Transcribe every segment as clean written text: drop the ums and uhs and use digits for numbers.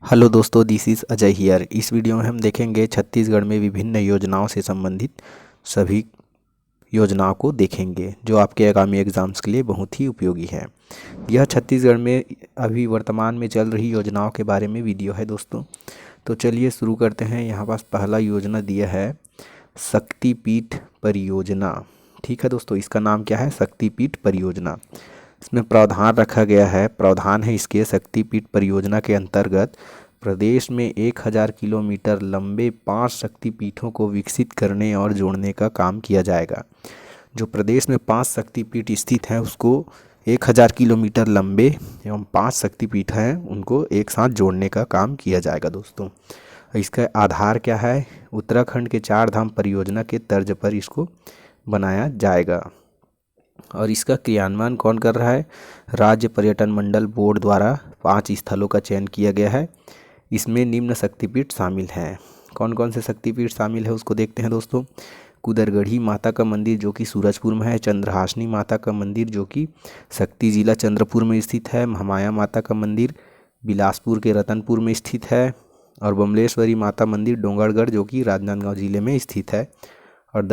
Hello दोस्तों, this is Ajay here. इस video में हम देखेंगे छत्तीसगढ़ में विभिन्न योजनाओं से संबंधित सभी योजनाओं को देखेंगे जो आपके आगामी एग्ज़ाम्स के लिए बहुत ही उपयोगी है। यह छत्तीसगढ़ में अभी वर्तमान में चल रही योजनाओं के बारे में वीडियो है दोस्तों। तो चलिए शुरू करते हैं। यहाँ पास पहला योजना दिया है शक्तिपीठ परियोजना। ठीक है दोस्तों, इसका नाम क्या है? शक्तिपीठ परियोजना। इसमें प्रावधान रखा गया है, प्रावधान है इसके शक्तिपीठ परियोजना के अंतर्गत प्रदेश में 1000 किलोमीटर लंबे 5 शक्तिपीठों को विकसित करने और जोड़ने का काम किया जाएगा। जो प्रदेश में 5 शक्तिपीठ स्थित हैं उसको 1000 किलोमीटर लंबे एवं 5 शक्तिपीठ हैं उनको एक साथ जोड़ने का काम किया जाएगा दोस्तों। इसका आधार क्या है? उत्तराखंड के 4 धाम परियोजना के तर्ज पर इसको बनाया जाएगा। और इसका क्रियान्वयन कौन कर रहा है? राज्य पर्यटन मंडल बोर्ड द्वारा 5 स्थलों का चयन किया गया है। इसमें निम्न शक्तिपीठ शामिल हैं। कौन कौन से शक्तिपीठ शामिल है उसको देखते हैं दोस्तों। कुदरगढ़ी माता का मंदिर जो कि सूरजपुर में है, चंद्रहासनी माता का मंदिर जो कि शक्ति जिला चंद्रपुर में स्थित है, महामाया माता का मंदिर बिलासपुर के रतनपुर में स्थित है, और बमलेश्वरी माता मंदिर डोंगरगढ़ जो कि राजनांदगांव जिले में स्थित है, और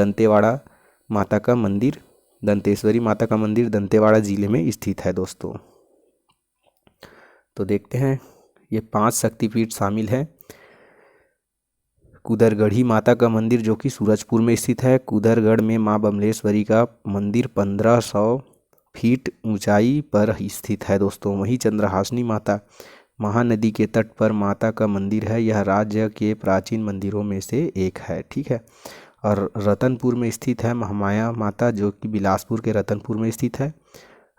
दंतेश्वरी माता का मंदिर दंतेवाड़ा जिले में स्थित है दोस्तों। तो देखते हैं, ये 5 शक्तिपीठ शामिल है। कुदरगढ़ी माता का मंदिर जो कि सूरजपुर में स्थित है। कुदरगढ़ में माँ बमलेश्वरी का मंदिर 1500 फीट ऊंचाई पर स्थित है दोस्तों। वहीं चंद्रहासनी माता महानदी के तट पर माता का मंदिर है। यह राज्य के प्राचीन मंदिरों में से एक है। ठीक है। और रतनपुर में स्थित है महामाया माता जो कि बिलासपुर के रतनपुर में स्थित है।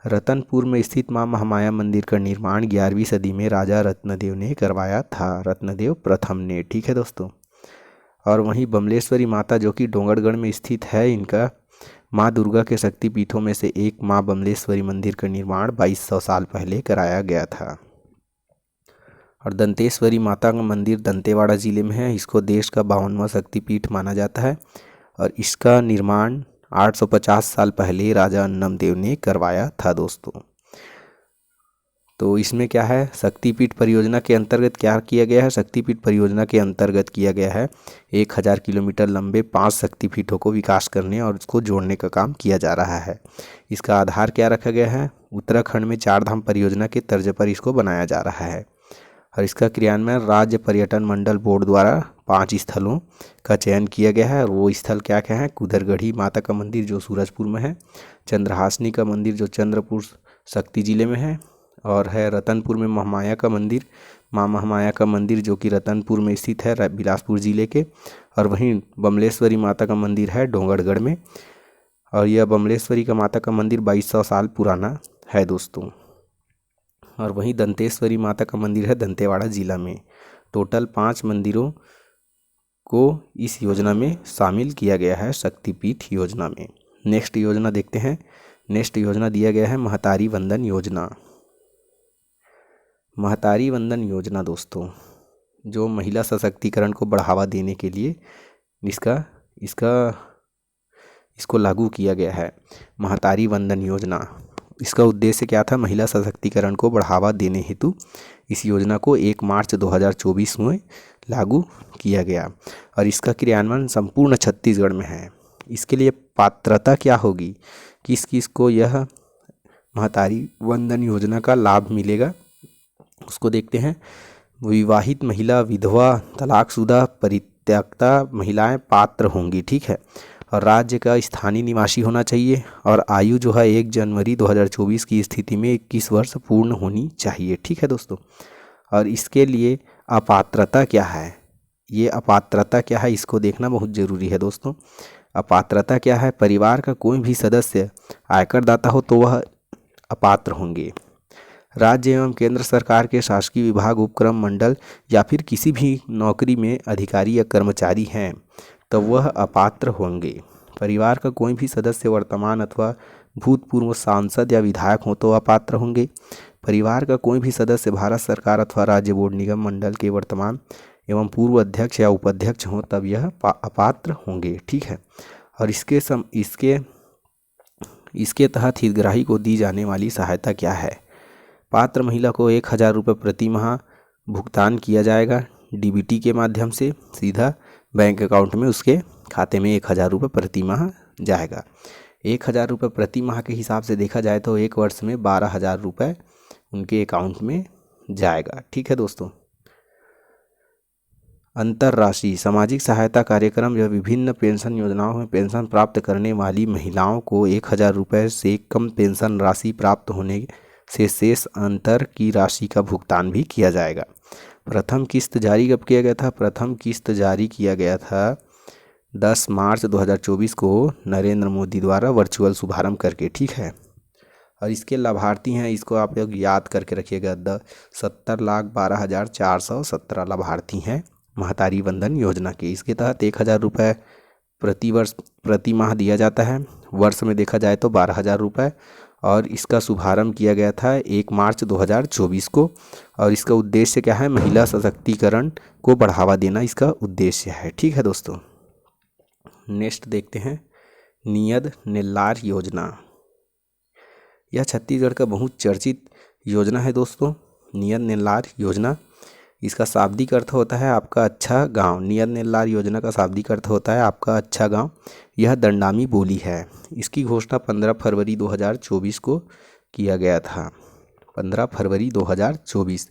रतनपुर में स्थित माँ महामाया मंदिर का निर्माण 11वीं सदी में राजा रत्नदेव ने करवाया था, रत्नदेव प्रथम ने। ठीक है दोस्तों। और वहीं बमलेश्वरी माता जो कि डोंगरगढ़ में स्थित है, इनका माँ दुर्गा के शक्तिपीठों में से एक माँ बमलेश्वरी मंदिर का निर्माण 2200 साल पहले कराया गया था। और दंतेश्वरी माता का मंदिर दंतेवाड़ा जिले में है। इसको देश का 52वां शक्तिपीठ माना जाता है और इसका निर्माण 850 साल पहले राजा अन्नमदेव ने करवाया था दोस्तों। तो इसमें क्या है? शक्तिपीठ परियोजना के अंतर्गत क्या किया गया है? शक्तिपीठ परियोजना के अंतर्गत किया गया है 1000 किलोमीटर लंबे 5 शक्तिपीठों को विकास करने और उसको जोड़ने का काम किया जा रहा है। इसका आधार क्या रखा गया है? उत्तराखंड में 4 धाम परियोजना के तर्ज पर इसको बनाया जा रहा है। और इसका क्रियान्वयन राज्य पर्यटन मंडल बोर्ड द्वारा 5 स्थलों का चयन किया गया है। और वो स्थल क्या क्या है? कुदरगढ़ी माता का मंदिर जो सूरजपुर में है, चंद्रहासनी का मंदिर जो चंद्रपुर शक्ति जिले में है, और है रतनपुर में महामाया का मंदिर, माँ महामाया का मंदिर जो कि रतनपुर में स्थित है बिलासपुर जिले के, और वहीं बमलेश्वरी माता का मंदिर है डोंगरगढ़ में। और यह बमलेश्वरी का माता का मंदिर 2200 साल पुराना है दोस्तों। और वहीं दंतेश्वरी माता का मंदिर है दंतेवाड़ा जिला में। टोटल 5 मंदिरों को इस योजना में शामिल किया गया है शक्तिपीठ योजना में। नेक्स्ट योजना देखते हैं। नेक्स्ट योजना दिया गया है महतारी वंदन योजना। महतारी वंदन योजना दोस्तों जो महिला सशक्तिकरण को बढ़ावा देने के लिए इसको लागू किया गया है। महतारी वंदन योजना, इसका उद्देश्य क्या था? महिला सशक्तिकरण को बढ़ावा देने हेतु इस योजना को 1 मार्च 2024 में लागू किया गया और इसका क्रियान्वयन संपूर्ण छत्तीसगढ़ में है। इसके लिए पात्रता क्या होगी? किस किस को यह महतारी वंदन योजना का लाभ मिलेगा उसको देखते हैं। विवाहित महिला, विधवा, तलाकशुदा, परित्यक्ता महिलाएं पात्र होंगी। ठीक है। और राज्य का स्थानीय निवासी होना चाहिए और आयु जो है 1 जनवरी 2024 की स्थिति में 21 वर्ष पूर्ण होनी चाहिए। ठीक है दोस्तों। और इसके लिए अपात्रता क्या है? ये अपात्रता क्या है इसको देखना बहुत ज़रूरी है दोस्तों। अपात्रता क्या है? परिवार का कोई भी सदस्य आयकरदाता हो तो वह अपात्र होंगे। राज्य एवं केंद्र सरकार के शासकीय विभाग, उपक्रम, मंडल या फिर किसी भी नौकरी में अधिकारी या कर्मचारी हैं तो वह अपात्र होंगे। परिवार का कोई भी सदस्य वर्तमान अथवा भूतपूर्व सांसद या विधायक हो तो अपात्र होंगे। परिवार का कोई भी सदस्य भारत सरकार अथवा राज्य, बोर्ड, निगम, मंडल के वर्तमान एवं पूर्व अध्यक्ष या उपाध्यक्ष हों तब यह अपात्र होंगे। ठीक है। और इसके तहत हितग्राही को दी जाने वाली सहायता क्या है? पात्र महिला को 1000 रुपये प्रति माह भुगतान किया जाएगा डीबीटी के माध्यम से, सीधा बैंक अकाउंट में उसके खाते में 1,000 रुपये प्रति माह जाएगा। 1,000 रुपये प्रति माह के हिसाब से देखा जाए तो एक वर्ष में 12,000 रुपये उनके अकाउंट में जाएगा। ठीक है दोस्तों। अंतरराष्ट्रीय सामाजिक सहायता कार्यक्रम या विभिन्न पेंशन योजनाओं में पेंशन प्राप्त करने वाली महिलाओं को 1,000 रुपये से कम पेंशन राशि प्राप्त होने से शेष अंतर की राशि का भुगतान भी किया जाएगा। प्रथम किस्त जारी कब किया गया था? प्रथम किस्त जारी किया गया था 10 मार्च 2024 को नरेंद्र मोदी द्वारा वर्चुअल शुभारंभ करके। ठीक है। और इसके लाभार्थी हैं, इसको आप लोग याद करके रखिएगा, 70,12,417 लाभार्थी हैं महतारी वंदन योजना के। इसके तहत 1,000 रुपये प्रति वर्ष प्रति माह दिया जाता है। वर्ष में देखा जाए तो 12,000 रुपये। और इसका शुभारंभ किया गया था 1 मार्च 2024 को। और इसका उद्देश्य क्या है? महिला सशक्तिकरण को बढ़ावा देना इसका उद्देश्य है। ठीक है दोस्तों। नेक्स्ट देखते हैं नियद नेल्लार योजना। यह छत्तीसगढ़ का बहुत चर्चित योजना है दोस्तों, नियद नेल्लार योजना। इसका शाब्दिक अर्थ होता है आपका अच्छा गांव। नियद नेल्लार योजना का शाब्दिक अर्थ होता है आपका अच्छा गांव। यह दंडामी बोली है। इसकी घोषणा 15 फरवरी 2024 को किया गया था। 15 फरवरी 2024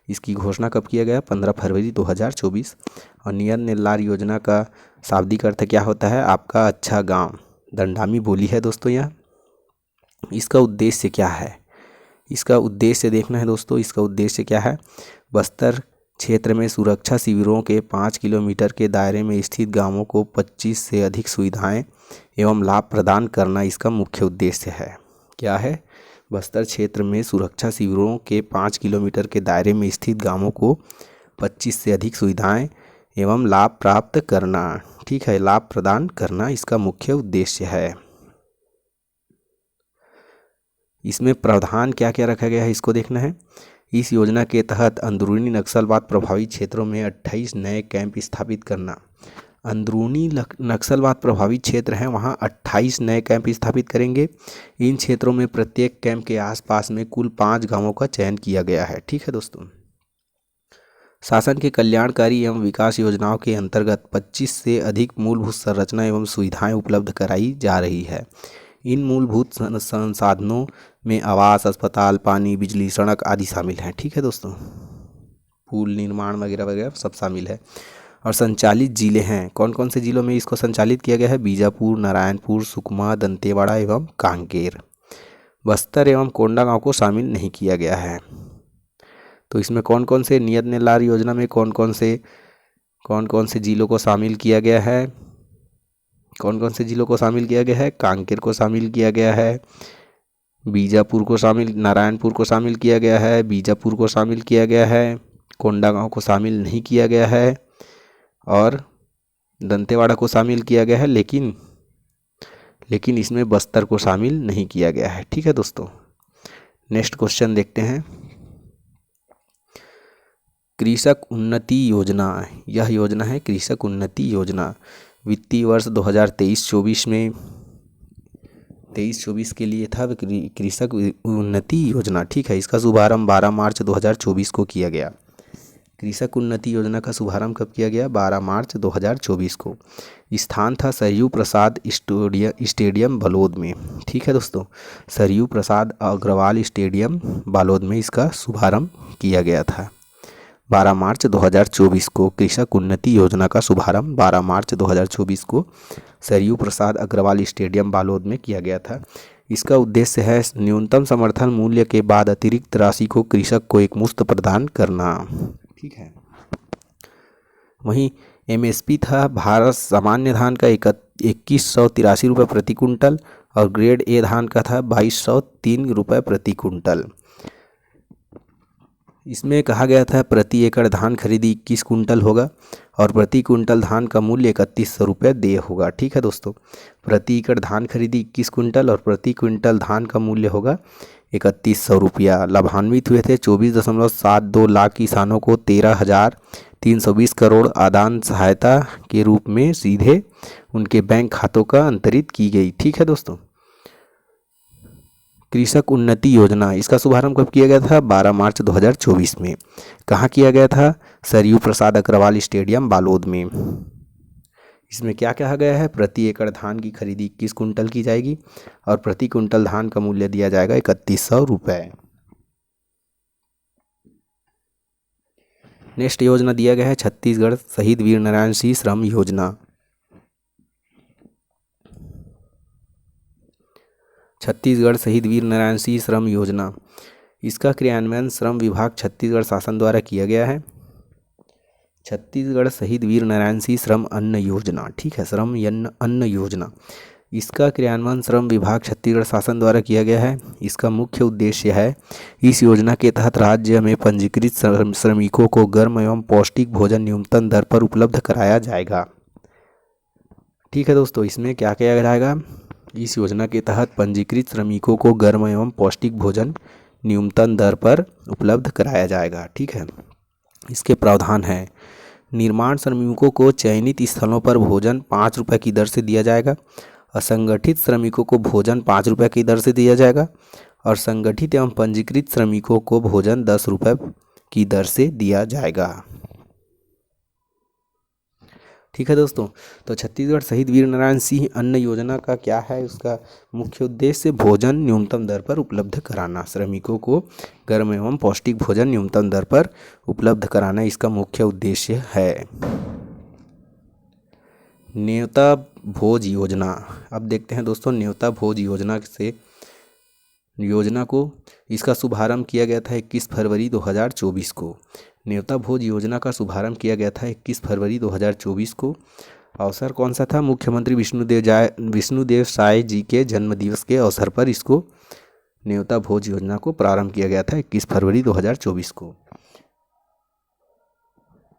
इसकी घोषणा कब किया गया? 15 फरवरी 2024। और नियद नेल्लार योजना का शाब्दिक अर्थ क्या होता है? आपका अच्छा गाँव। दंडामी बोली है दोस्तों यह। इसका उद्देश्य क्या है? इसका उद्देश्य देखना है दोस्तों। इसका उद्देश्य क्या है? बस्तर क्षेत्र में सुरक्षा शिविरों के 5 किलोमीटर के दायरे में स्थित गांवों को 25 से अधिक सुविधाएं एवं लाभ प्रदान करना इसका मुख्य उद्देश्य है। क्या है? बस्तर क्षेत्र में सुरक्षा शिविरों के 5 किलोमीटर के दायरे में स्थित गांवों को 25 से अधिक सुविधाएं एवं लाभ प्राप्त करना। ठीक है, लाभ प्रदान करना इसका मुख्य उद्देश्य है। इसमें प्रावधान क्या क्या रखा गया है इसको देखना है। इस योजना के तहत अंदरूनी नक्सलवाद प्रभावित क्षेत्रों में 28 नए कैंप स्थापित करना। अंदरूनी नक्सलवाद प्रभावित क्षेत्र हैं, वहाँ 28 नए कैंप स्थापित करेंगे। इन क्षेत्रों में प्रत्येक कैंप के आसपास में कुल 5 गांवों का चयन किया गया है। ठीक है दोस्तों। शासन के कल्याणकारी एवं विकास योजनाओं के अंतर्गत 25 से अधिक मूलभूत संरचना एवं सुविधाएं उपलब्ध कराई जा रही है। इन मूलभूत संसाधनों में आवास, अस्पताल, पानी, बिजली, सड़क आदि शामिल हैं। ठीक है दोस्तों। पुल निर्माण वगैरह वगैरह सब शामिल है। और संचालित जिले हैं, कौन कौन से जिलों में इसको संचालित किया गया है? बीजापुर, नारायणपुर, सुकमा, दंतेवाड़ा एवं कांकेर। बस्तर एवं कोंडागांव को शामिल नहीं किया गया है। तो इसमें कौन कौन से नियद नेल्लार योजना में कौन कौन से जिलों को शामिल किया गया है? कौन कौन से जिलों को शामिल किया गया है? कांकेर को शामिल किया गया है, बीजापुर को शामिल, नारायणपुर को शामिल किया गया है, बीजापुर को शामिल किया गया है, कोंडागांव को शामिल नहीं किया गया है और दंतेवाड़ा को शामिल किया गया है, लेकिन इसमें बस्तर को शामिल नहीं किया गया है। ठीक है दोस्तों। नेक्स्ट क्वेश्चन देखते हैं। कृषक उन्नति योजना, यह योजना है कृषक उन्नति योजना। वित्तीय वर्ष 2023-24 में 23-24 के लिए था कृषक उन्नति योजना। ठीक है। इसका शुभारंभ 12 मार्च 2024 को किया गया। कृषक उन्नति योजना का शुभारंभ कब किया गया? 12 मार्च 2024 को। स्थान था सरयू प्रसाद स्टेडियम बालोद में। ठीक है दोस्तों। सरयू प्रसाद अग्रवाल स्टेडियम बालोद में इसका शुभारंभ किया गया था। 12 मार्च 2024 को कृषक उन्नति योजना का शुभारंभ 12 मार्च 2024 को सरयू प्रसाद अग्रवाल स्टेडियम बालोद में किया गया था। इसका उद्देश्य है न्यूनतम समर्थन मूल्य के बाद अतिरिक्त राशि को कृषक को एकमुश्त प्रदान करना। ठीक है। वहीं एमएसपी था भारत सामान्य धान का 2183 रुपये प्रति कुंटल और ग्रेड ए धान का था 2203 रुपये प्रति कुंटल। इसमें कहा गया था प्रति एकड़ धान खरीदी 21 कुंटल होगा और प्रति कुंटल धान का मूल्य 3100 रुपये देय होगा। ठीक है दोस्तों। प्रति एकड़ धान खरीदी 21 कुंटल और प्रति क्विंटल धान का मूल्य होगा 3100 रुपया। लाभान्वित हुए थे 24.72 लाख किसानों को 13,320 करोड़ आदान सहायता के रूप में सीधे उनके बैंक खातों का अंतरित की गई। ठीक है दोस्तों। कृषक उन्नति योजना, इसका शुभारंभ कब किया गया था? 12 मार्च 2024 में। कहाँ किया गया था? सरयू प्रसाद अग्रवाल स्टेडियम बालोद में। इसमें क्या कहा गया है? प्रति एकड़ धान की खरीदी 21 कुंटल की जाएगी और प्रति कुंटल धान का मूल्य दिया जाएगा 3100 रुपये। नेक्स्ट योजना दिया गया है छत्तीसगढ़ शहीद वीर नारायण सिंह श्रम योजना। छत्तीसगढ़ शहीद वीर नारायण सिंह श्रम योजना, इसका क्रियान्वयन श्रम विभाग छत्तीसगढ़ शासन द्वारा किया गया है। छत्तीसगढ़ शहीद वीर नारायण सिंह श्रम अन्न योजना, ठीक है, श्रम अन्न योजना, इसका क्रियान्वयन श्रम विभाग छत्तीसगढ़ शासन द्वारा किया गया है। इसका मुख्य उद्देश्य है, इस योजना के तहत राज्य में पंजीकृत श्रमिकों को गर्म एवं पौष्टिक भोजन न्यूनतम दर पर उपलब्ध कराया जाएगा। ठीक है दोस्तों, इसमें क्या किया जाएगा? इस योजना के तहत पंजीकृत श्रमिकों को गर्म एवं पौष्टिक भोजन न्यूनतम दर पर उपलब्ध कराया जाएगा। ठीक है, इसके प्रावधान हैं, निर्माण श्रमिकों को चयनित स्थलों पर भोजन 5 रुपये की दर से दिया जाएगा, असंगठित श्रमिकों को भोजन 5 रुपये की दर से दिया जाएगा और संगठित एवं पंजीकृत श्रमिकों को भोजन 10 रुपये की दर से दिया जाएगा। ठीक है दोस्तों, तो छत्तीसगढ़ शहीद वीर नारायण सिंह अन्न योजना का क्या है? उसका मुख्य उद्देश्य भोजन न्यूनतम दर पर उपलब्ध कराना, श्रमिकों को गर्म एवं पौष्टिक भोजन न्यूनतम दर पर उपलब्ध कराना इसका मुख्य उद्देश्य है। न्योता भोज योजना, अब देखते हैं दोस्तों न्योता भोज योजना से योजना को इसका शुभारंभ किया गया था 21 फरवरी 2024 को। न्योता भोज योजना का शुभारंभ किया गया था 21 फरवरी 2024 को। अवसर कौन सा था? मुख्यमंत्री विष्णुदेव साय जी के जन्मदिवस के अवसर पर इसको न्योता भोज योजना को प्रारंभ किया गया था 21 फरवरी 2024 को।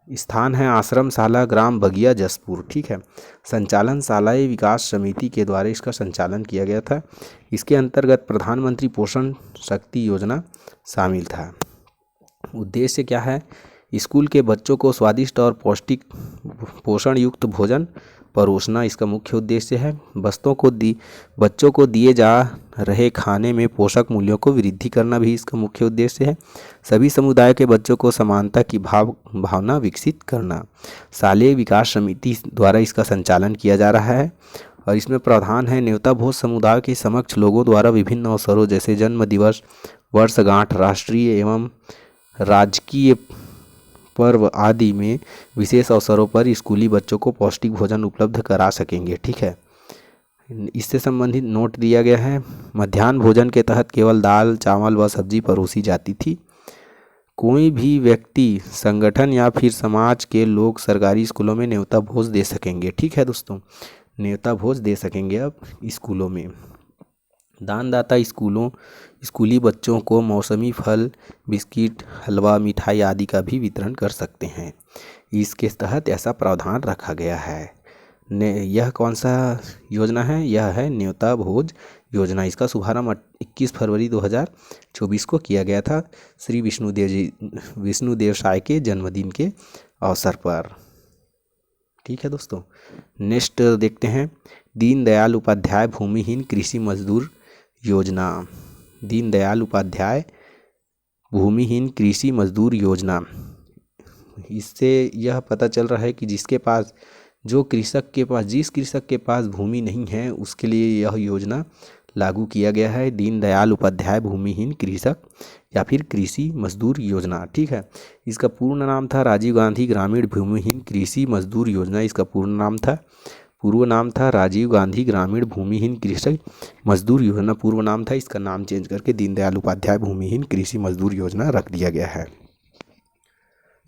स्थान है आश्रम शाला ग्राम बगिया जसपुर। ठीक है, संचालन शालाएँ विकास समिति के द्वारा इसका संचालन किया गया था। इसके अंतर्गत प्रधानमंत्री पोषण शक्ति योजना शामिल था। उद्देश्य क्या है? स्कूल के बच्चों को स्वादिष्ट और पौष्टिक पोषण युक्त भोजन परोसना इसका मुख्य उद्देश्य है। बच्चों को दिए जा रहे खाने में पोषक मूल्यों को वृद्धि करना भी इसका मुख्य उद्देश्य है। सभी समुदाय के बच्चों को समानता की भावना विकसित करना। शालेय विकास समिति द्वारा इसका संचालन किया जा रहा है और इसमें प्रावधान है, न्योता भोज समुदाय के समक्ष लोगों द्वारा विभिन्न अवसरों जैसे जन्म दिवस, वर्षगांठ, राष्ट्रीय एवं राजकीय पर्व आदि में विशेष अवसरों पर स्कूली बच्चों को पौष्टिक भोजन उपलब्ध करा सकेंगे। ठीक है, इससे संबंधित नोट दिया गया है। मध्याह्न भोजन के तहत केवल दाल, चावल व सब्जी परोसी जाती थी। कोई भी व्यक्ति, संगठन या फिर समाज के लोग सरकारी स्कूलों में न्योता भोज दे सकेंगे। ठीक है दोस्तों, न्योता भोज दे सकेंगे अब स्कूलों में। दानदाता स्कूली बच्चों को मौसमी फल, बिस्किट, हलवा, मिठाई आदि का भी वितरण कर सकते हैं। इसके तहत ऐसा प्रावधान रखा गया है। यह कौन सा योजना है? यह है न्योता भोज योजना। इसका शुभारंभ 21 फरवरी 2024 को किया गया था श्री विष्णुदेव साय के जन्मदिन के अवसर पर। ठीक है दोस्तों, नेक्स्ट देखते हैं दीनदयाल उपाध्याय भूमिहीन कृषि मजदूर योजना। दीनदयाल उपाध्याय भूमिहीन कृषि मजदूर योजना, इससे यह पता चल रहा है कि जिस कृषक के पास भूमि नहीं है उसके लिए यह योजना लागू किया गया है, दीनदयाल उपाध्याय भूमिहीन कृषक या फिर कृषि मजदूर योजना। ठीक है, इसका पूर्ण नाम था राजीव गांधी ग्रामीण भूमिहीन कृषि मजदूर योजना। इसका पूर्व नाम था राजीव गांधी ग्रामीण भूमिहीन कृषि मजदूर योजना पूर्व नाम था। इसका नाम चेंज करके दीनदयाल उपाध्याय भूमिहीन कृषि मजदूर योजना रख दिया गया है।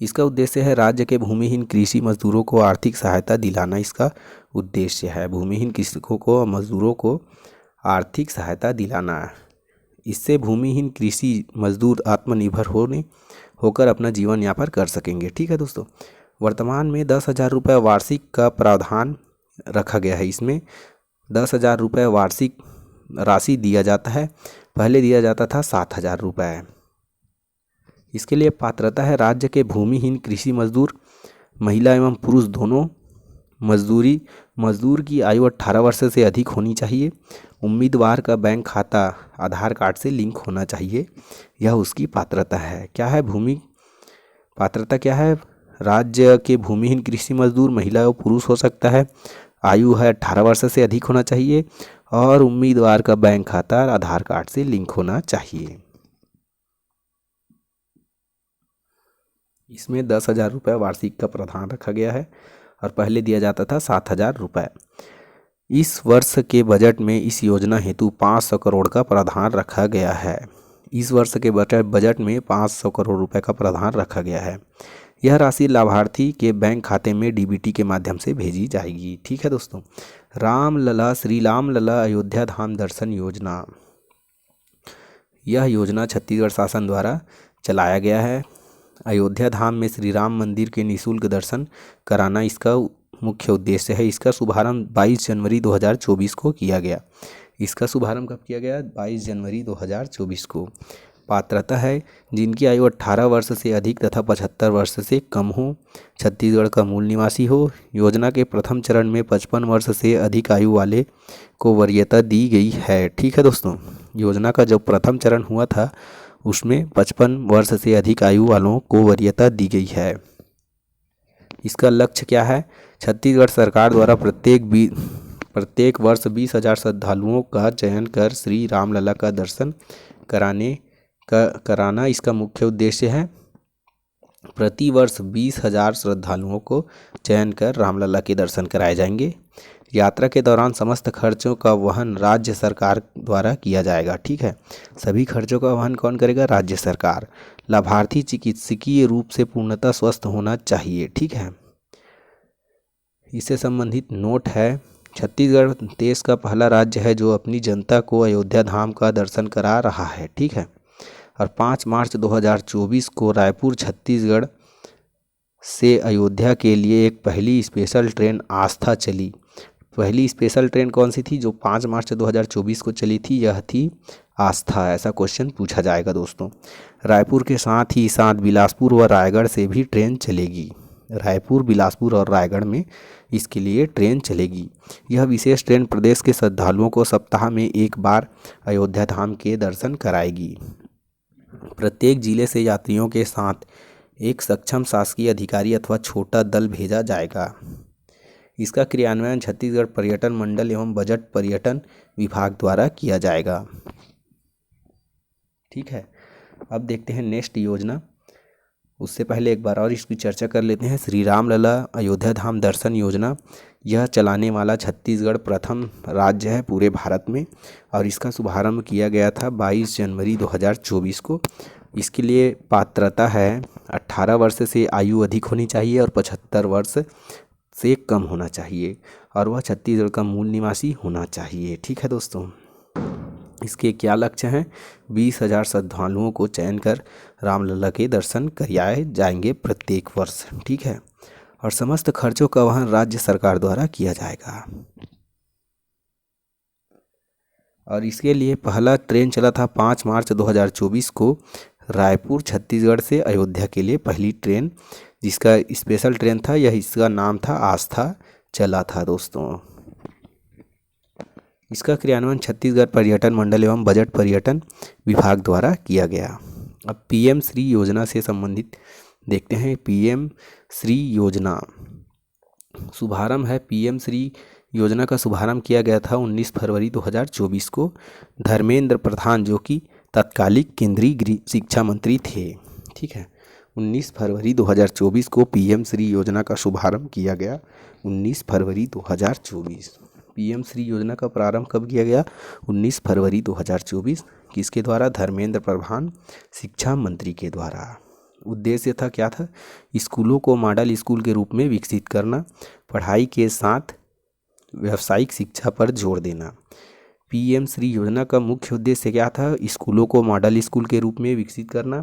इसका उद्देश्य है राज्य के भूमिहीन कृषि मजदूरों को आर्थिक सहायता दिलाना। इसका उद्देश्य है भूमिहीन कृषकों को, मजदूरों को आर्थिक सहायता दिलाना। इससे भूमिहीन कृषि मजदूर आत्मनिर्भर होकर अपना जीवन यापन कर सकेंगे। ठीक है दोस्तों, वर्तमान में 10,000 रुपये वार्षिक का प्रावधान रखा गया है। इसमें 10,000 रुपये वार्षिक राशि दिया जाता है, पहले दिया जाता था 7,000 रुपये। इसके लिए पात्रता है राज्य के भूमिहीन कृषि मजदूर, महिला एवं पुरुष दोनों। मजदूर की आयु 18 वर्ष से अधिक होनी चाहिए। उम्मीदवार का बैंक खाता आधार कार्ड से लिंक होना चाहिए, यह उसकी पात्रता है। क्या है भूमि पात्रता? क्या है? राज्य के भूमिहीन कृषि मजदूर महिला और पुरुष हो सकता है, आयु है 18 वर्ष से अधिक होना चाहिए और उम्मीदवार का बैंक खाता आधार कार्ड से लिंक होना चाहिए। इसमें 10,000 रुपये वार्षिक का प्रावधान रखा गया है और पहले दिया जाता था 7,000 रुपये। इस वर्ष के बजट में इस योजना हेतु 500 करोड़ का प्रावधान रखा गया है। इस वर्ष के बजट में 500 करोड़ रुपए का प्रावधान रखा गया है। यह राशि लाभार्थी के बैंक खाते में डीबीटी के माध्यम से भेजी जाएगी। ठीक है दोस्तों। रामलला श्री रामलला अयोध्या धाम दर्शन योजना, यह योजना छत्तीसगढ़ शासन द्वारा चलाया गया है। अयोध्या धाम में श्री राम मंदिर के निःशुल्क दर्शन कराना इसका मुख्य उद्देश्य है। इसका शुभारंभ 22 जनवरी 2024 को किया गया। इसका शुभारंभ कब किया गया? 22 जनवरी 2024 को। पात्रता है जिनकी आयु 18 वर्ष से अधिक तथा 75 वर्ष से कम हो, छत्तीसगढ़ का मूल निवासी हो। योजना के प्रथम चरण में 55 वर्ष से अधिक आयु वाले को वरीयता दी गई है। ठीक है दोस्तों। योजना का जो प्रथम चरण हुआ था उसमें 55 वर्ष से अधिक आयु वालों को वरीयता दी गई है। इसका लक्ष्य क्या है? छत्तीसगढ़ सरकार द्वारा प्रत्येक वर्ष 20,000 श्रद्धालुओं का चयन कर श्री रामलला का दर्शन कराना इसका मुख्य उद्देश्य है। प्रति वर्ष 20,000 श्रद्धालुओं को चयन कर रामलला के दर्शन कराए जाएंगे। यात्रा के दौरान समस्त खर्चों का वहन राज्य सरकार द्वारा किया जाएगा। ठीक है। सभी खर्चों का वहन कौन करेगा? राज्य सरकार। लाभार्थी चिकित्सकीय रूप से पूर्णतः स्वस्थ होना चाहिए। ठीक है। इससे संबंधित नोट है, छत्तीसगढ़ देश का पहला राज्य है जो अपनी जनता को अयोध्या धाम का दर्शन करा रहा है। ठीक है। और 5 मार्च 2024 को रायपुर छत्तीसगढ़ से अयोध्या के लिए एक पहली स्पेशल ट्रेन आस्था चली। पहली स्पेशल ट्रेन कौन सी थी जो 5 मार्च 2024 को चली थी? यह थी आस्था। ऐसा क्वेश्चन पूछा जाएगा दोस्तों। रायपुर के साथ ही साथ बिलासपुर व रायगढ़ से भी ट्रेन चलेगी। रायपुर, बिलासपुर और रायगढ़ में इसके लिए ट्रेन चलेगी। यह विशेष ट्रेन प्रदेश के श्रद्धालुओं को सप्ताह में एक बार अयोध्या धाम के दर्शन कराएगी। प्रत्येक जिले से यात्रियों के साथ एक सक्षम शासकीय अधिकारी अथवा छोटा दल भेजा जाएगा। इसका क्रियान्वयन छत्तीसगढ़ पर्यटन मंडल एवं बजट पर्यटन विभाग द्वारा किया जाएगा। ठीक है। अब देखते हैं नेक्स्ट योजना। उससे पहले एक बार और इसकी चर्चा कर लेते हैं। श्री रामलला अयोध्या धाम दर्शन योजना, यह चलाने वाला छत्तीसगढ़ प्रथम राज्य है पूरे भारत में और इसका शुभारंभ किया गया था 22 जनवरी 2024 को। इसके लिए पात्रता है 18 वर्ष से आयु अधिक होनी चाहिए और 75 वर्ष से कम होना चाहिए और वह छत्तीसगढ़ का मूल निवासी होना चाहिए। ठीक है दोस्तों। इसके क्या लक्ष्य हैं? 20,000 श्रद्धालुओं को चयन कर रामलला के दर्शन कराए जाएंगे प्रत्येक वर्ष। ठीक है। और समस्त खर्चों का वहन राज्य सरकार द्वारा किया जाएगा। और इसके लिए पहला ट्रेन चला था 5 मार्च 2024 को रायपुर छत्तीसगढ़ से अयोध्या के लिए पहली ट्रेन, जिसका स्पेशल ट्रेन था, यह इसका नाम था आस्था चला था दोस्तों। इसका क्रियान्वयन छत्तीसगढ़ पर्यटन मंडल एवं बजट पर्यटन विभाग द्वारा किया गया। अब पीएम श्री योजना से संबंधित देखते हैं। पीएम श्री योजना शुभारंभ है। पीएम श्री योजना का शुभारंभ किया गया था 19 फरवरी 2024 को। धर्मेंद्र प्रधान जो कि तत्कालिक केंद्रीय शिक्षा मंत्री थे। ठीक है। 19 फरवरी 2024 को पीएम श्री योजना का शुभारंभ किया गया। 19 फरवरी 2024 पीएम श्री योजना का प्रारंभ कब किया गया? 19 फरवरी 2024। किसके द्वारा? धर्मेंद्र प्रधान शिक्षा मंत्री के द्वारा। उद्देश्य था क्या था? स्कूलों को मॉडल स्कूल के रूप में विकसित करना, पढ़ाई के साथ व्यावसायिक शिक्षा पर जोर देना। पीएम श्री योजना का मुख्य उद्देश्य क्या था? स्कूलों को मॉडल स्कूल के रूप में विकसित करना,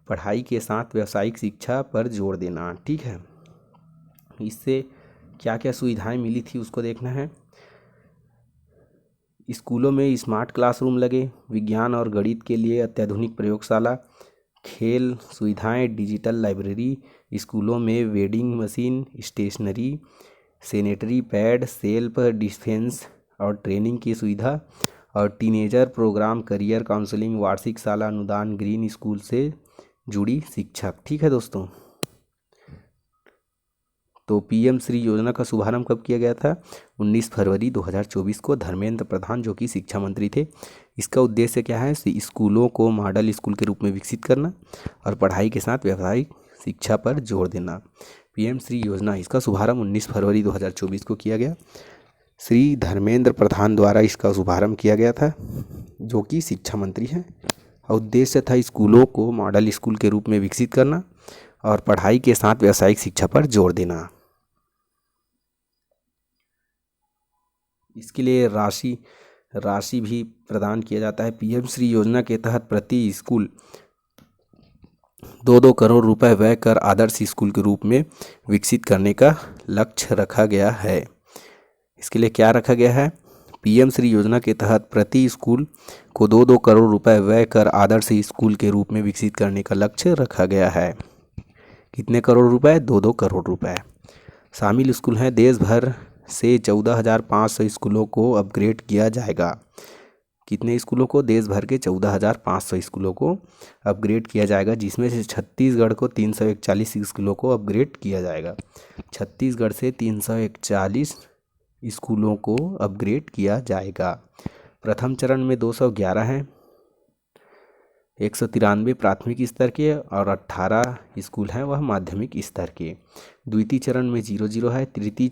पढ़ाई के साथ व्यावसायिक शिक्षा पर जोर देना। ठीक है। इससे क्या क्या सुविधाएं मिली थी उसको देखना है। स्कूलों में स्मार्ट क्लासरूम लगे, विज्ञान और गणित के लिए अत्याधुनिक प्रयोगशाला, खेल सुविधाएं, डिजिटल लाइब्रेरी, स्कूलों में vending machine, stationery, sanitary pad, self defence और ट्रेनिंग की सुविधा और टीनेजर प्रोग्राम, करियर काउंसलिंग, वार्षिक साला अनुदान, ग्रीन स्कूल से जुड़ी शिक्षक। ठीक है दोस्तों। तो पीएम श्री योजना का शुभारंभ कब किया गया था? 19 फरवरी 2024 को धर्मेंद्र प्रधान, जो कि शिक्षा मंत्री थे। इसका उद्देश्य क्या है? स्कूलों को मॉडल स्कूल के रूप में विकसित करना और पढ़ाई के साथ व्यावसायिक शिक्षा पर जोर देना। पीएम श्री योजना, इसका शुभारंभ 19 फरवरी 2024 को किया गया। श्री धर्मेंद्र प्रधान द्वारा इसका शुभारंभ किया गया था, जो कि शिक्षा मंत्री हैं। उद्देश्य था स्कूलों को मॉडल स्कूल के रूप में विकसित करना और पढ़ाई के साथ व्यावसायिक शिक्षा पर जोर देना। इसके लिए राशि भी प्रदान किया जाता है। पीएम श्री योजना के तहत प्रति स्कूल 2-2 करोड़ रुपए व्यय कर आदर्श स्कूल के रूप में विकसित करने का लक्ष्य रखा गया है। इसके लिए क्या रखा गया है? पीएम श्री योजना के तहत प्रति स्कूल को 2-2 करोड़ रुपए व्यय कर आदर्श स्कूल के रूप में विकसित करने का लक्ष्य रखा गया है। कितने करोड़ रुपए? 2-2 करोड़ रुपए। शामिल स्कूल हैं देश भर से 14,500 स्कूलों को अपग्रेड किया जाएगा। कितने स्कूलों को? देश भर के 14,500 स्कूलों को अपग्रेड किया जाएगा, जिसमें से छत्तीसगढ़ को 341 स्कूलों को अपग्रेड किया जाएगा। छत्तीसगढ़ से 341 स्कूलों को अपग्रेड किया जाएगा। प्रथम चरण में 211 हैं, 193 प्राथमिक स्तर के और 18 स्कूल हैं वह माध्यमिक स्तर के। द्वितीय चरण में 00 है। तृतीय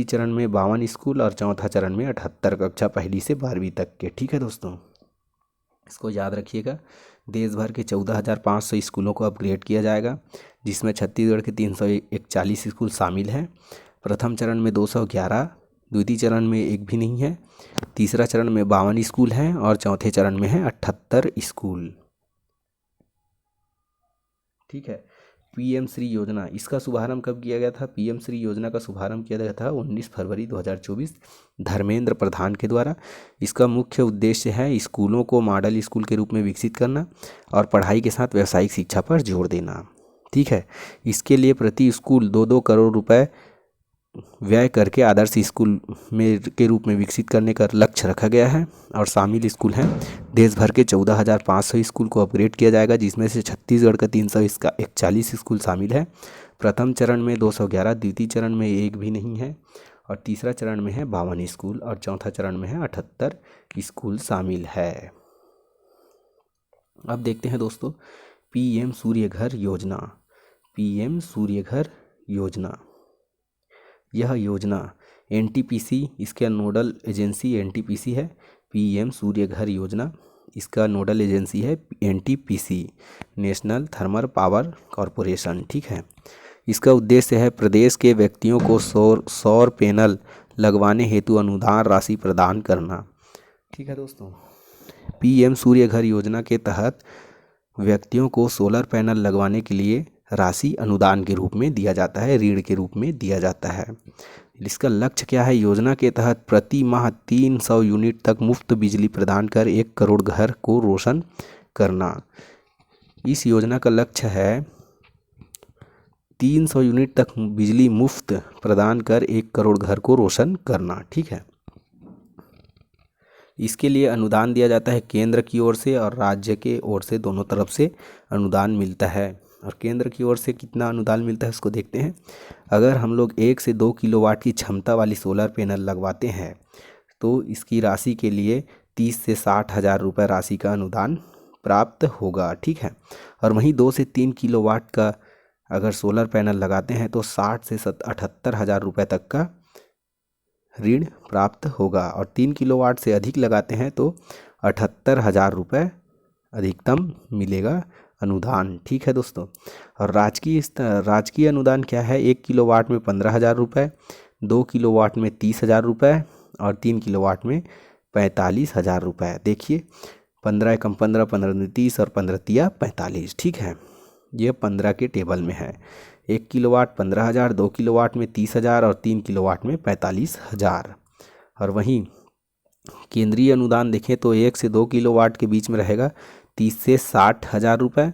चरण में 52 स्कूल और चौथा चरण में 78 कक्षा पहली से 12वीं तक के। ठीक है दोस्तों, इसको याद रखिएगा। देश भर के 14,500 स्कूलों को अपग्रेड किया जाएगा, जिसमें छत्तीसगढ़ के 341 स्कूल शामिल हैं। प्रथम चरण में 211, द्वितीय चरण में एक भी नहीं है, तीसरा चरण में 52 स्कूल हैं और चौथे चरण में है 78 स्कूल। ठीक है। पीएम श्री योजना, इसका शुभारंभ कब किया गया था? पीएम श्री योजना का शुभारंभ किया गया था 19 फरवरी 2024 धर्मेंद्र प्रधान के द्वारा। इसका मुख्य उद्देश्य है स्कूलों को मॉडल स्कूल के रूप में विकसित करना और पढ़ाई के साथ व्यावसायिक शिक्षा पर जोर देना। ठीक है। इसके लिए प्रति स्कूल 2-2 करोड़ रुपए व्यय करके आदर्श स्कूल में के रूप में विकसित करने का लक्ष्य रखा गया है। और शामिल स्कूल हैं देश भर के 14,500 स्कूल को अपग्रेड किया जाएगा, जिसमें से छत्तीसगढ़ का 341 स्कूल शामिल है। प्रथम चरण में 211, द्वितीय चरण में एक भी नहीं है और तीसरा चरण में है 52 स्कूल और चौथा चरण में है 78 स्कूल शामिल है। अब देखते हैं दोस्तों पीएम सूर्य घर योजना। पीएम सूर्य घर योजना, यह योजना एनटीपीसी, इसका नोडल एजेंसी एनटीपीसी है। पीएम सूर्य घर योजना, इसका नोडल एजेंसी है NTPC, national thermal power corporation. ठीक है। इसका उद्देश्य है प्रदेश के व्यक्तियों को सौर पैनल लगवाने हेतु अनुदान राशि प्रदान करना। ठीक है दोस्तों, पीएम सूर्य घर योजना के तहत व्यक्तियों को सोलर पैनल लगवाने के लिए राशि अनुदान के रूप में दिया जाता है, ऋण के रूप में दिया जाता है। इसका लक्ष्य क्या है? योजना के तहत प्रति माह 300 यूनिट तक मुफ्त बिजली प्रदान कर 1 करोड़ घर को रोशन करना। इस योजना का लक्ष्य है 300 यूनिट तक बिजली मुफ्त प्रदान कर 1 करोड़ घर को रोशन करना। ठीक है। इसके लिए अनुदान दिया जाता है केंद्र की ओर से और राज्य के ओर से, दोनों तरफ से अनुदान मिलता है। और केंद्र की ओर से कितना अनुदान मिलता है उसको देखते हैं। अगर हम लोग 1 से 2 किलोवाट की क्षमता वाली सोलर पैनल लगवाते हैं तो इसकी राशि के लिए 30 से 60 हज़ार रुपये राशि का अनुदान प्राप्त होगा। ठीक है। और वहीं 2 से 3 किलोवाट का अगर सोलर पैनल लगाते हैं तो 60 से 78 हज़ार रुपये तक का ऋण प्राप्त होगा। और 3 किलोवाट से अधिक लगाते हैं तो 78 हज़ार रुपये अधिकतम मिलेगा अनुदान। ठीक है दोस्तों। और राजकीय अनुदान क्या है? 1 किलोवाट में 15,000 रुपये, 2 किलोवाट में 30,000 रुपये और 3 किलोवाट में 45,000 रुपये। देखिए 15 एकम 15, 15 दूनी 30 और 15 तिया 45। ठीक है, ये 15 के टेबल में है। 1 किलोवाट 15,000, 2 किलोवाट में 30,000 और 3 किलोवाट में 45,000। और वहीं केंद्रीय अनुदान देखें तो 1 से 2 किलोवाट के बीच में रहेगा 30 से 60 हज़ार रुपये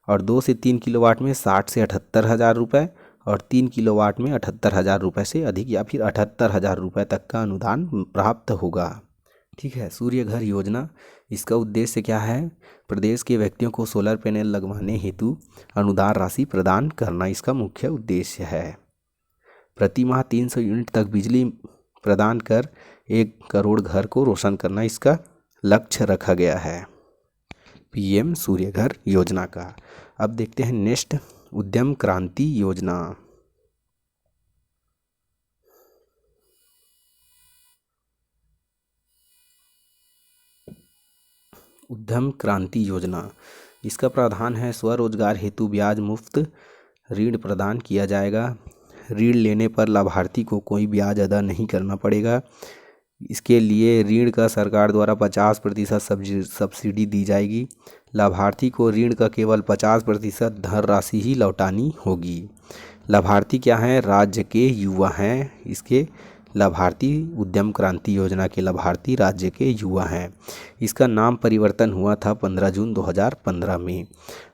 और 2 से 3 किलोवाट में 60 से 78 हज़ार रुपये और 3 किलोवाट में 78 हज़ार रुपये से अधिक या फिर 78 हज़ार रुपये तक का अनुदान प्राप्त होगा। ठीक है। सूर्य घर योजना, इसका उद्देश्य क्या है? प्रदेश के व्यक्तियों को सोलर पैनल लगवाने हेतु अनुदान राशि प्रदान करना इसका मुख्य उद्देश्य है। प्रति माह 300 यूनिट तक बिजली प्रदान कर 1 करोड़ घर को रोशन करना इसका लक्ष्य रखा गया है पीएम सूर्य घर योजना का। अब देखते हैं नेक्स्ट, उद्यम क्रांति योजना। उद्यम क्रांति योजना, इसका प्रावधान है स्वरोजगार हेतु ब्याज मुफ्त ऋण प्रदान किया जाएगा। ऋण लेने पर लाभार्थी को कोई ब्याज अदा नहीं करना पड़ेगा। इसके लिए ऋण का सरकार द्वारा 50% सब्सिडी दी जाएगी। लाभार्थी को ऋण का केवल 50% धनराशि ही लौटानी होगी। लाभार्थी क्या हैं? राज्य के युवा हैं इसके लाभार्थी। उद्यम क्रांति योजना के लाभार्थी राज्य के युवा हैं। इसका नाम परिवर्तन हुआ था 15 जून 2015 में।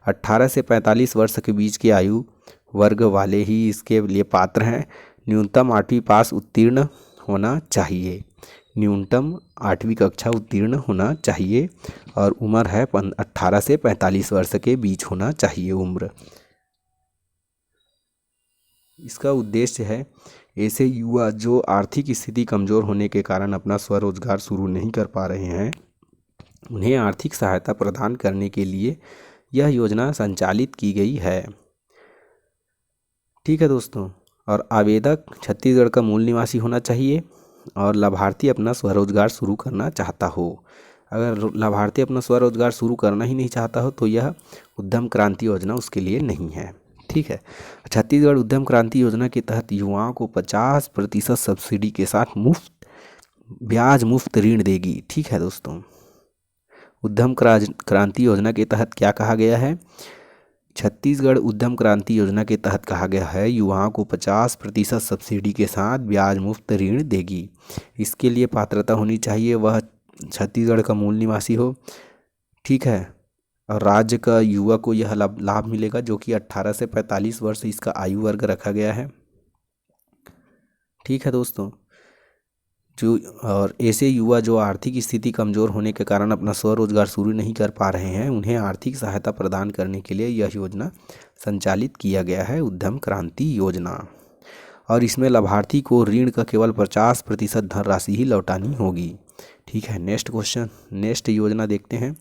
18 से 45 वर्ष के बीच के आयु वर्ग वाले ही इसके लिए पात्र हैं। न्यूनतम 8वीं पास उत्तीर्ण होना चाहिए। न्यूनतम 8वीं कक्षा उत्तीर्ण होना चाहिए और उम्र है 18 से 45 वर्ष के बीच होना चाहिए उम्र। इसका उद्देश्य है ऐसे युवा जो आर्थिक स्थिति कमज़ोर होने के कारण अपना स्वरोजगार शुरू नहीं कर पा रहे हैं, उन्हें आर्थिक सहायता प्रदान करने के लिए यह योजना संचालित की गई है। ठीक है दोस्तों, और आवेदक छत्तीसगढ़ का मूल निवासी होना चाहिए और लाभार्थी अपना स्वरोजगार शुरू करना चाहता हो। अगर लाभार्थी अपना स्वरोजगार शुरू करना ही नहीं चाहता हो तो यह उद्यम क्रांति योजना उसके लिए नहीं है। ठीक है। छत्तीसगढ़ उद्यम क्रांति योजना के तहत युवाओं को 50% सब्सिडी के साथ ब्याज मुफ्त ऋण देगी। ठीक है दोस्तों, उद्यम क्रांति योजना के तहत क्या कहा गया है? छत्तीसगढ़ उद्यम क्रांति योजना के तहत कहा गया है युवाओं को 50% सब्सिडी के साथ ब्याज मुफ्त ऋण देगी। इसके लिए पात्रता होनी चाहिए वह छत्तीसगढ़ का मूल निवासी हो। ठीक है, और राज्य का युवा को यह लाभ मिलेगा जो कि 18 से 45 वर्ष इसका आयु वर्ग रखा गया है। ठीक है दोस्तों, जो और ऐसे युवा जो आर्थिक स्थिति कमज़ोर होने के कारण अपना स्वरोजगार शुरू नहीं कर पा रहे हैं, उन्हें आर्थिक सहायता प्रदान करने के लिए यह योजना संचालित किया गया है, उद्यम क्रांति योजना। और इसमें लाभार्थी को ऋण का केवल 50% धनराशि ही लौटानी होगी। ठीक है, नेक्स्ट क्वेश्चन, नेक्स्ट योजना देखते हैं।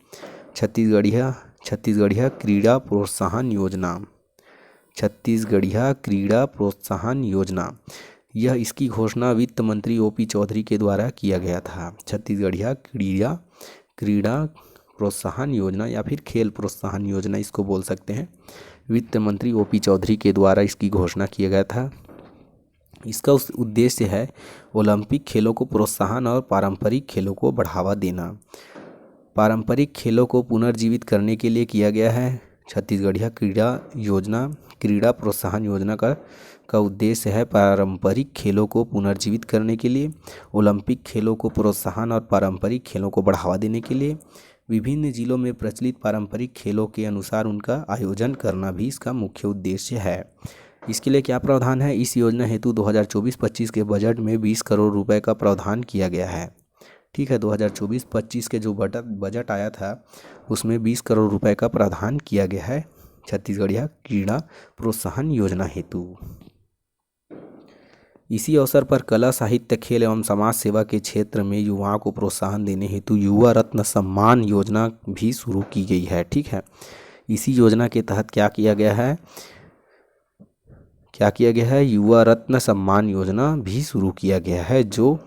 छत्तीसगढ़िया क्रीड़ा प्रोत्साहन योजना। छत्तीसगढ़िया क्रीड़ा प्रोत्साहन योजना, यह इसकी घोषणा वित्त मंत्री ओपी चौधरी के द्वारा किया गया था। छत्तीसगढ़िया क्रीड़ा प्रोत्साहन योजना या फिर खेल प्रोत्साहन योजना इसको बोल सकते हैं। वित्त मंत्री ओपी चौधरी के द्वारा इसकी घोषणा किया गया था। इसका उद्देश्य है ओलंपिक खेलों को प्रोत्साहन और पारंपरिक खेलों को बढ़ावा देना। पारंपरिक खेलों को पुनर्जीवित करने के लिए किया गया है छत्तीसगढ़िया क्रीड़ा प्रोत्साहन योजना का उद्देश्य है पारंपरिक खेलों को पुनर्जीवित करने के लिए, ओलंपिक खेलों को प्रोत्साहन और पारंपरिक खेलों को बढ़ावा देने के लिए विभिन्न जिलों में प्रचलित पारंपरिक खेलों के अनुसार उनका आयोजन करना भी इसका मुख्य उद्देश्य है। इसके लिए क्या प्रावधान है? इस योजना हेतु 2024-25 के बजट में 20 करोड़ रुपए का प्रावधान किया गया है। ठीक है, 2024-25 के जो बजट आया था उसमें 20 करोड़ रुपए का प्रावधान किया गया है छत्तीसगढ़िया क्रीड़ा प्रोत्साहन योजना हेतु। इसी अवसर पर कला, साहित्य, खेल एवं समाज सेवा के क्षेत्र में युवाओं को प्रोत्साहन देने हेतु युवा रत्न सम्मान योजना भी शुरू की गई है। ठीक है, इसी योजना के तहत क्या किया गया है? युवा रत्न सम्मान योजना भी शुरू किया गया है, जो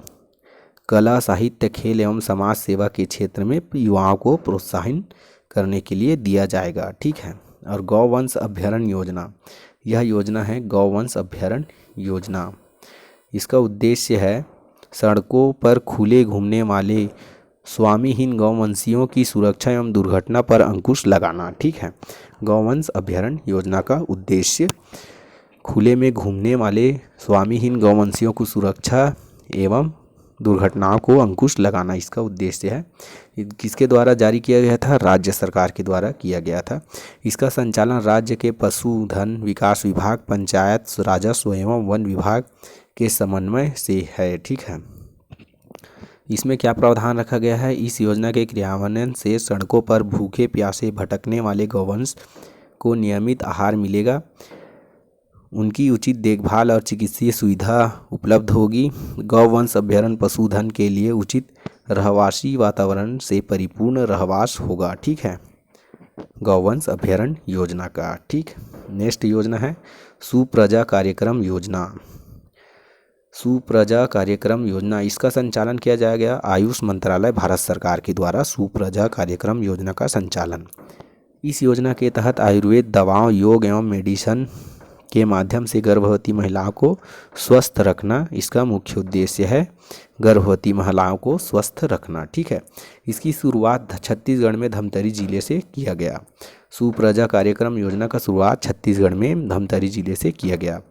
कला, साहित्य, खेल एवं समाज सेवा के क्षेत्र में युवाओं को प्रोत्साहन करने के लिए दिया जाएगा। ठीक है, और गौवंश अभ्यारण्य योजना, यह योजना है गौवंश अभ्यारण्य योजना। इसका उद्देश्य है सड़कों पर खुले घूमने वाले स्वामीहीन गौवंशियों की सुरक्षा एवं दुर्घटना पर अंकुश लगाना। ठीक है, गौवंश अभ्यारण्य योजना का उद्देश्य खुले में घूमने वाले स्वामीहीन गौवंशियों की सुरक्षा एवं दुर्घटनाओं को अंकुश लगाना इसका उद्देश्य है। किसके द्वारा जारी किया गया था? राज्य सरकार के द्वारा किया गया था। इसका संचालन राज्य के पशुधन विकास विभाग, पंचायत राजस्व एवं वन विभाग के समन्वय से है। ठीक है, इसमें क्या प्रावधान रखा गया है? इस योजना के क्रियान्वयन से सड़कों पर भूखे प्यासे भटकने वाले गौवंश को नियमित आहार मिलेगा, उनकी उचित देखभाल और चिकित्सीय सुविधा उपलब्ध होगी। गौवंश अभ्यारण्य पशुधन के लिए उचित रहवासी वातावरण से परिपूर्ण रहवास होगा। ठीक है, गौवंश अभ्यारण्य योजना का। ठीक, नेक्स्ट योजना है सुप्रजा कार्यक्रम योजना। सुप्रजा कार्यक्रम योजना, इसका संचालन किया जाएगा आयुष मंत्रालय भारत सरकार के द्वारा सुप्रजा कार्यक्रम योजना का संचालन। इस योजना के तहत आयुर्वेद दवाओं, योग एवं मेडिसिन के माध्यम से गर्भवती महिलाओं को स्वस्थ रखना इसका मुख्य उद्देश्य है। गर्भवती महिलाओं को स्वस्थ रखना। ठीक है, इसकी शुरुआत छत्तीसगढ़ में धमतरी जिले से किया गया। सुप्रजा कार्यक्रम योजना का शुरुआत छत्तीसगढ़ में धमतरी जिले से किया गया।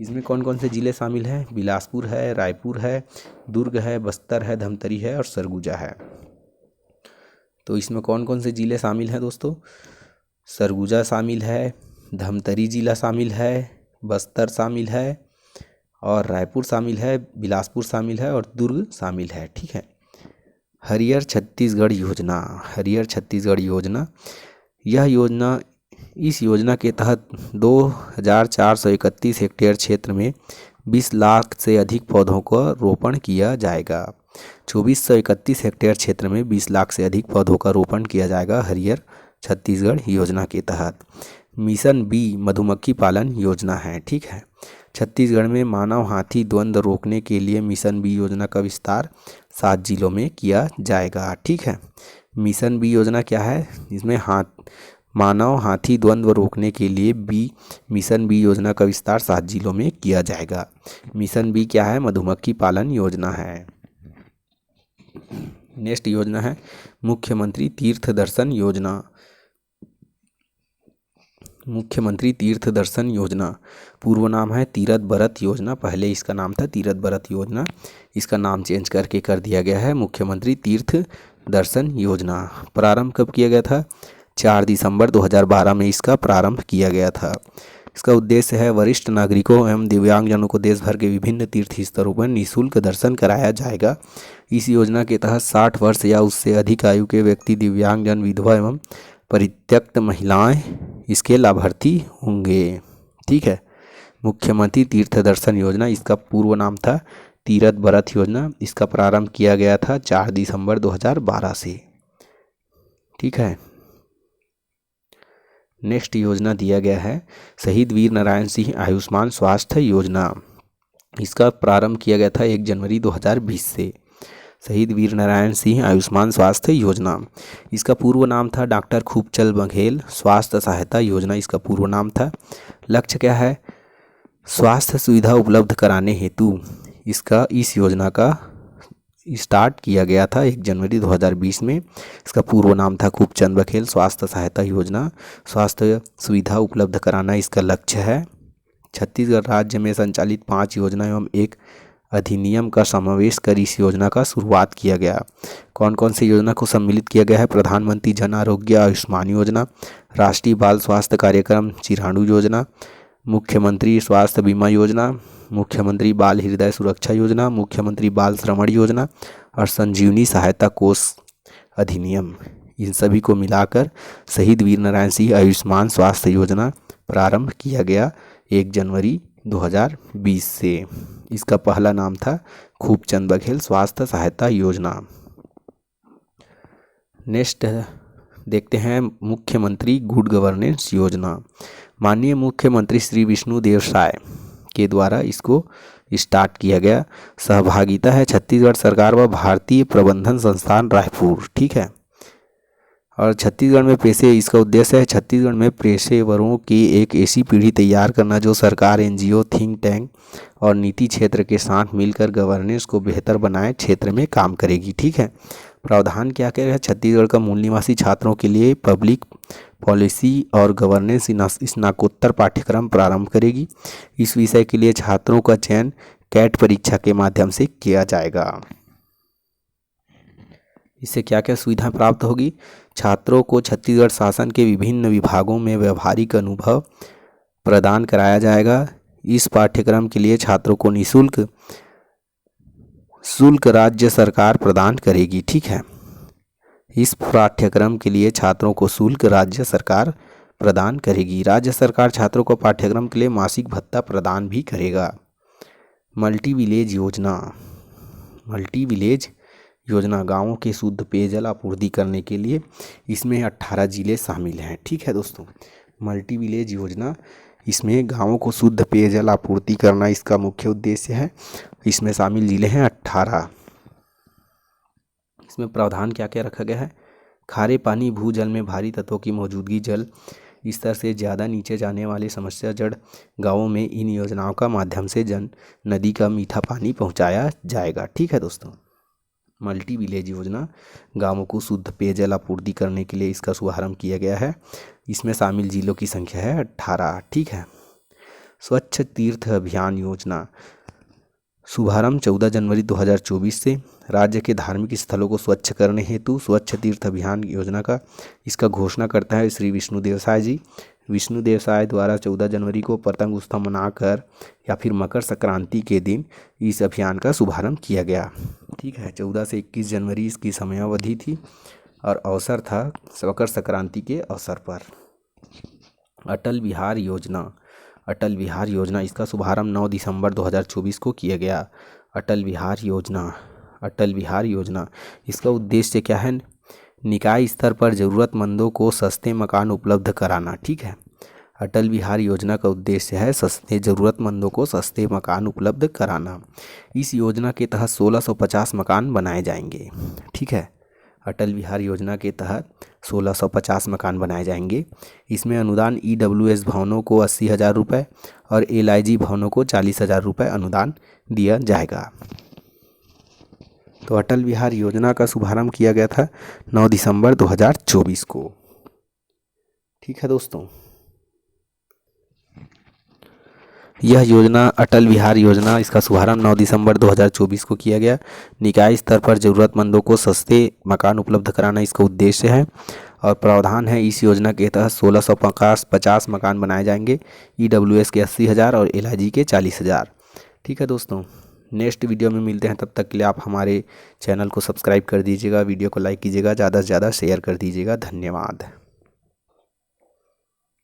इसमें कौन कौन से जिले शामिल हैं? बिलासपुर है, रायपुर है, दुर्ग है, बस्तर है, धमतरी है और सरगुजा है। तो इसमें कौन कौन से जिले शामिल हैं दोस्तों? सरगुजा शामिल है, धमतरी जिला शामिल है, बस्तर शामिल है और रायपुर शामिल है, बिलासपुर शामिल है और दुर्ग शामिल है। ठीक है, हरियर छत्तीसगढ़ योजना। हरियर छत्तीसगढ़ योजना, यह योजना, इस योजना के तहत 2431 हेक्टेयर क्षेत्र में 20 लाख से अधिक पौधों का रोपण किया जाएगा। 2431 हेक्टेयर क्षेत्र में 20 लाख से अधिक पौधों का रोपण किया जाएगा हरियर छत्तीसगढ़ योजना के तहत। मिशन बी मधुमक्खी पालन योजना है। ठीक है, छत्तीसगढ़ में मानव हाथी द्वंद्व रोकने के लिए मिशन बी योजना का विस्तार 7 जिलों में किया जाएगा। ठीक है, मिशन बी योजना क्या है? इसमें मानव हाथी द्वंद्व रोकने के लिए मिशन बी योजना का विस्तार 7 जिलों में किया जाएगा। मिशन बी क्या है? मधुमक्खी पालन योजना है। नेक्स्ट योजना है मुख्यमंत्री तीर्थ दर्शन योजना। मुख्यमंत्री तीर्थ दर्शन योजना, पूर्व नाम है तीरथ बरत योजना। पहले इसका नाम था तीरथ बरत योजना, इसका नाम चेंज करके कर दिया गया है मुख्यमंत्री तीर्थ दर्शन योजना। प्रारंभ कब किया गया था? 4 दिसंबर 2012 में इसका प्रारंभ किया गया था। इसका उद्देश्य है वरिष्ठ नागरिकों एवं दिव्यांगजनों को देश भर के विभिन्न तीर्थ स्थलों पर निःशुल्क दर्शन कराया जाएगा। इस योजना के तहत 60 वर्ष या उससे अधिक आयु के व्यक्ति, दिव्यांगजन, विधवा एवं परित्यक्त महिलाएं इसके लाभार्थी होंगे। ठीक है, मुख्यमंत्री तीर्थ दर्शन योजना, इसका पूर्व नाम था तीरथ बरत योजना। इसका प्रारंभ किया गया था 4 दिसंबर 2012 से। ठीक है, नेक्स्ट योजना दिया गया है शहीद वीर नारायण सिंह आयुष्मान स्वास्थ्य योजना। इसका प्रारंभ किया गया था 1 जनवरी 2020 से। शहीद वीर नारायण सिंह आयुष्मान स्वास्थ्य योजना, इसका पूर्व नाम था डॉक्टर खूबचंद बघेल स्वास्थ्य सहायता योजना। इसका पूर्व नाम था। लक्ष्य क्या है? स्वास्थ्य सुविधा उपलब्ध कराने हेतु इस योजना का स्टार्ट किया गया था 1 जनवरी 2020 में। इसका पूर्व नाम था खूबचंद बघेल स्वास्थ्य सहायता योजना। स्वास्थ्य सुविधा उपलब्ध कराना इसका लक्ष्य है। छत्तीसगढ़ राज्य में संचालित 5 योजना एवं एक अधिनियम का समावेश कर इस योजना का शुरुआत किया गया। कौन कौन सी योजना को सम्मिलित किया गया है? प्रधानमंत्री जन आरोग्य आयुष्मान योजना, राष्ट्रीय बाल स्वास्थ्य कार्यक्रम चिराणु योजना, मुख्यमंत्री स्वास्थ्य बीमा योजना, मुख्यमंत्री बाल हृदय सुरक्षा योजना, मुख्यमंत्री बाल श्रवण योजना और संजीवनी सहायता कोष अधिनियम। इन सभी को मिलाकर शहीद वीर नारायण सिंह आयुष्मान स्वास्थ्य योजना प्रारंभ किया गया 1 जनवरी 2020 से। इसका पहला नाम था खूबचंद बघेल स्वास्थ्य सहायता योजना। नेक्स्ट देखते हैं मुख्यमंत्री गुड गवर्नेंस योजना। माननीय मुख्यमंत्री श्री विष्णुदेव साय के द्वारा इसको स्टार्ट किया गया। सहभागिता है छत्तीसगढ़ सरकार व भारतीय प्रबंधन संस्थान रायपुर। ठीक है, और छत्तीसगढ़ में इसका उद्देश्य है छत्तीसगढ़ में पेशेवरों की एक ऐसी पीढ़ी तैयार करना जो सरकार, एनजीओ, थिंक टैंक और नीति क्षेत्र के साथ मिलकर गवर्नेंस को बेहतर बनाए क्षेत्र में काम करेगी। ठीक है, प्रावधान क्या क्या है? छत्तीसगढ़ का मूल निवासी छात्रों के लिए पब्लिक पॉलिसी और गवर्नेंस स्नातकोत्तर पाठ्यक्रम प्रारंभ करेगी। इस विषय के लिए छात्रों का चयन कैट परीक्षा के माध्यम से किया जाएगा। इससे क्या क्या सुविधाएं प्राप्त होगी? छात्रों को छत्तीसगढ़ शासन के विभिन्न विभागों में व्यावहारिक अनुभव प्रदान कराया जाएगा। इस पाठ्यक्रम के लिए छात्रों को निःशुल्क शुल्क राज्य सरकार प्रदान करेगी। ठीक है, इस पाठ्यक्रम के लिए छात्रों को शुल्क राज्य सरकार प्रदान करेगी। राज्य सरकार छात्रों को पाठ्यक्रम के लिए मासिक भत्ता प्रदान भी करेगा। मल्टी विलेज योजना, मल्टी विलेज योजना गाँवों के शुद्ध पेयजल आपूर्ति करने के लिए इसमें 18 जिले शामिल हैं। ठीक है दोस्तों, मल्टी विलेज योजना, इसमें गाँवों को शुद्ध पेयजल आपूर्ति करना इसका मुख्य उद्देश्य है। इसमें शामिल जिले हैं 18। इसमें प्रावधान क्या क्या रखा गया है? खारे पानी, भूजल में भारी तत्वों की मौजूदगी, जल स्तर से ज़्यादा नीचे जाने वाले समस्या जड़ गाँवों में इन योजनाओं का माध्यम से जन नदी का मीठा पानी पहुंचाया जाएगा। ठीक है दोस्तों, मल्टी विलेज योजना गाँवों को शुद्ध पेयजल आपूर्ति करने के लिए इसका शुभारंभ किया गया है। इसमें शामिल जिलों की संख्या है 18। ठीक है, स्वच्छ तीर्थ अभियान योजना, शुभारंभ 14 जनवरी 2024 से। राज्य के धार्मिक स्थलों को स्वच्छ करने हेतु स्वच्छ तीर्थ अभियान योजना का इसका घोषणा करता है श्री विष्णुदेव साय जी। विष्णुदेव साय द्वारा 14 जनवरी को पतंग उत्सव मनाकर या फिर मकर संक्रांति के दिन इस अभियान का शुभारंभ किया गया। ठीक है, 14 से 21 जनवरी इसकी समयावधि थी और अवसर था मकर संक्रांति के अवसर पर। अटल बिहार योजना, अटल बिहार योजना, इसका शुभारंभ 9 दिसंबर 2024 को किया गया। अटल बिहार योजना, अटल बिहार योजना, इसका उद्देश्य क्या है? निकाय स्तर पर ज़रूरतमंदों को सस्ते मकान उपलब्ध कराना। ठीक है, अटल बिहार योजना का उद्देश्य है सस्ते ज़रूरतमंदों को सस्ते मकान उपलब्ध कराना। इस योजना के तहत 1650 मकान बनाए जाएंगे। ठीक है, अटल बिहार योजना के तहत 1650 मकान बनाए जाएंगे। इसमें अनुदान EWS भवनों को 80,000 रुपये और LIG भवनों को 40,000 रुपये अनुदान दिया जाएगा। तो अटल बिहार योजना का शुभारंभ किया गया था 9 दिसंबर 2024 को। ठीक है दोस्तों, यह योजना अटल बिहार योजना, इसका शुभारंभ 9 दिसंबर 2024 को किया गया। निकाय स्तर पर ज़रूरतमंदों को सस्ते मकान उपलब्ध कराना इसका उद्देश्य है और प्रावधान है इस योजना के तहत 1650 मकान बनाए जाएंगे। EWS के 80,000 और LIG के 40,000। ठीक है दोस्तों, नेक्स्ट वीडियो में मिलते हैं। तब तक के लिए आप हमारे चैनल को सब्सक्राइब कर दीजिएगा, वीडियो को लाइक कीजिएगा, ज़्यादा से ज़्यादा शेयर कर दीजिएगा। धन्यवाद।